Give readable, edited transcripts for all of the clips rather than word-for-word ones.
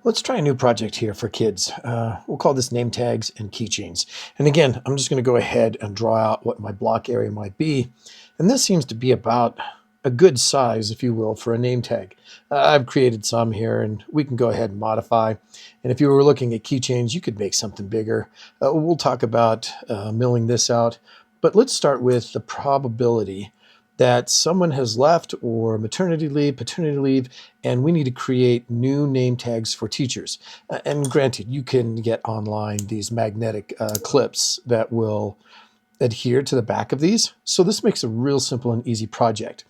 Let's try a new project here for kids. We'll call this name tags and keychains. And again, I'm just going to go ahead and draw out what my block area might be. And this seems to be about a good size, if you will, for a name tag. I've created some here and we can go ahead and modify. And if you were looking at keychains, you could make something bigger. We'll talk about milling this out. But let's start with the probability that someone has left or maternity leave, paternity leave, and we need to create new name tags for teachers. And granted, you can get online these magnetic clips that will adhere to the back of these. So this makes a real simple and easy project.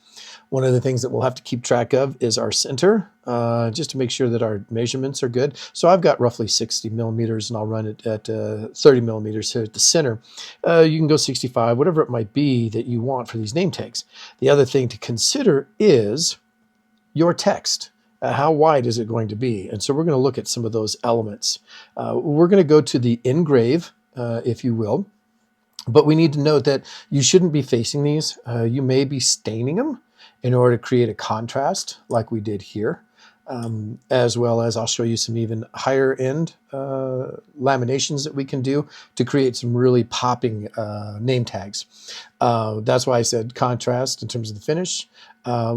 One of the things that we'll have to keep track of is our center, just to make sure that our measurements are good. So I've got roughly 60 millimeters and I'll run it at 30 millimeters here at the center. You can go 65, whatever it might be that you want for these name tags. The other thing to consider is your text. How wide is it going to be? And so we're going to look at some of those elements. We're going to go to the engrave, if you will. But we need to note that you shouldn't be facing these. You may be staining them in order to create a contrast like we did here, as well as I'll show you some even higher end laminations that we can do to create some really popping name tags. That's why I said contrast in terms of the finish.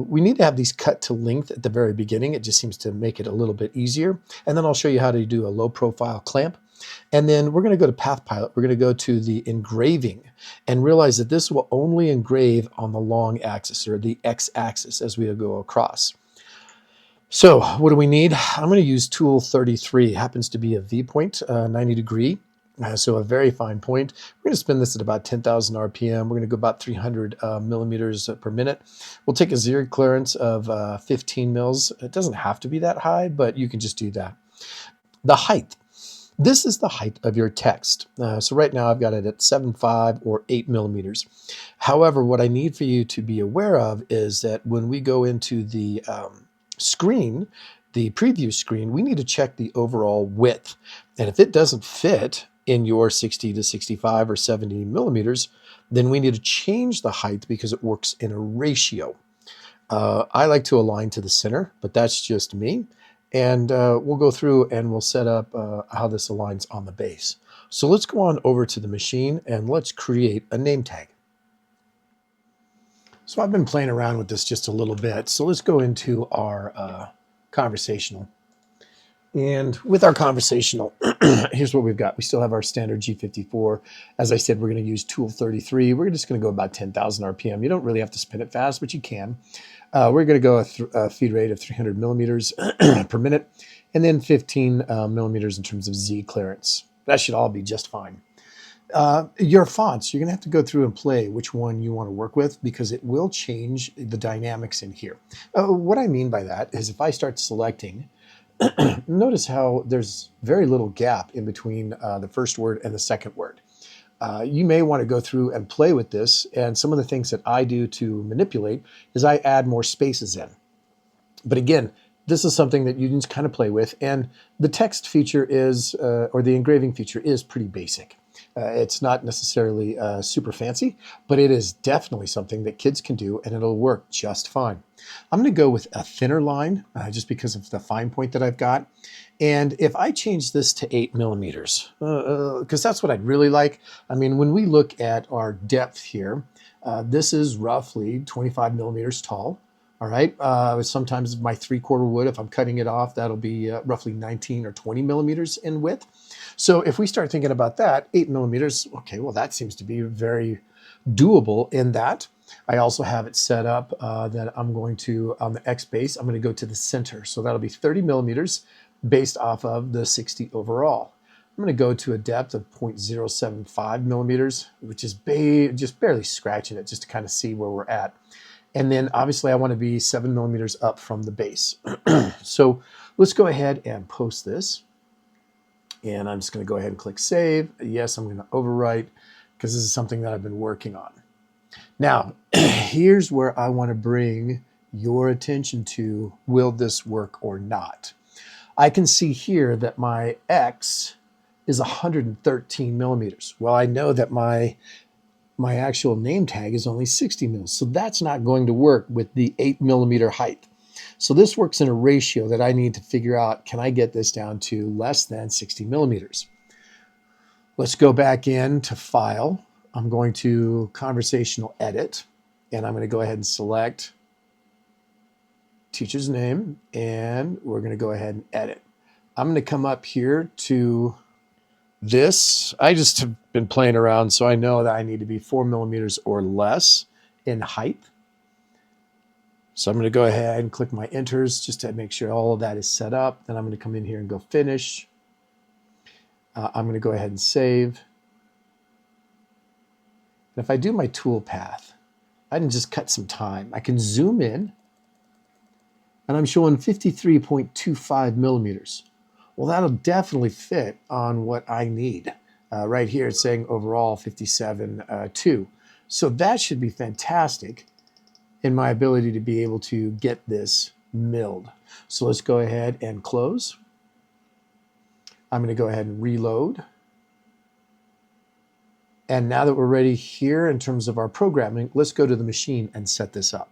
We need to have these cut to length at the very beginning. It just seems to make it a little bit easier. And then I'll show you how to do a low profile clamp. And then we're going to go to PathPilot. We're going to go to the engraving and realize that this will only engrave on the long axis or the x-axis as we go across. So what do we need? I'm going to use tool 33. It happens to be a V point, 90 degree. So a very fine point. We're going to spin this at about 10,000 RPM. We're going to go about 300 millimeters per minute. We'll take a zero clearance of 15 mils. It doesn't have to be that high, but you can just do that. The height. This is the height of your text. So right now I've got it at 7.5 or 8 millimeters. However, what I need for you to be aware of is that when we go into the screen, the preview screen, we need to check the overall width. And if it doesn't fit in your 60 to 65 or 70 millimeters, then we need to change the height because it works in a ratio. I like to align to the center, but that's just me. And we'll go through and we'll set up how this aligns on the base. So let's go on over to the machine and let's create a name tag. So I've been playing around with this just a little bit. So let's go into our conversational. And with our conversational, here's what we've got. We still have our standard G54. As I said, we're going to use tool 33. We're just going to go about 10,000 RPM. You don't really have to spin it fast, but you can. We're going to go a feed rate of 300 millimeters per minute, and then 15 millimeters in terms of Z clearance. That should all be just fine. Your fonts, you're going to have to go through and play which one you want to work with because it will change the dynamics in here. What I mean by that is if I start selecting, notice how there's very little gap in between the first word and the second word. You may want to go through and play with this, and some of the things that I do to manipulate is I add more spaces in. But again, this is something that you can just kind of play with, and the text feature is, or the engraving feature is pretty basic. It's not necessarily super fancy, but it is definitely something that kids can do, and it'll work just fine. I'm going to go with a thinner line just because of the fine point that I've got. And if I change this to 8 millimeters, because that's what I'd really like. I mean, when we look at our depth here, this is roughly 25 millimeters tall. All right. Sometimes my 3/4 wood, if I'm cutting it off, that'll be roughly 19 or 20 millimeters in width. So if we start thinking about that, 8 millimeters, okay, well, that seems to be very doable in that. I also have it set up that I'm going to, on the X base, I'm going to go to the center. So that'll be 30 millimeters based off of the 60 overall. I'm going to go to a depth of 0.075 millimeters, which is just barely scratching it just to kind of see where we're at. And then obviously I want to be 7 millimeters up from the base. So let's go ahead and post this. And I'm just going to go ahead and click save. Yes, I'm going to overwrite because this is something that I've been working on. Now, here's where I want to bring your attention to, will this work or not? I can see here that my X is 113 millimeters. Well, I know that my actual name tag is only 60 mils, so that's not going to work with the 8 millimeter height. So this works in a ratio that I need to figure out, can I get this down to less than 60 millimeters? Let's go back in to File. I'm going to Conversational Edit, and I'm going to go ahead and select teacher's name, and we're going to go ahead and edit. I'm going to come up here to this. I just have been playing around, so I know that I need to be 4 millimeters or less in height. So I'm going to go ahead and click my enters just to make sure all of that is set up. Then I'm going to come in here and go finish. I'm going to go ahead and save. And if I do my tool path, I can just cut some time. I can zoom in, and I'm showing 53.25 millimeters. Well, that'll definitely fit on what I need. Right here, it's saying overall 57.2. So that should be fantastic in my ability to be able to get this milled. So let's go ahead and close. I'm going to go ahead and reload. And now that we're ready here in terms of our programming, let's go to the machine and set this up.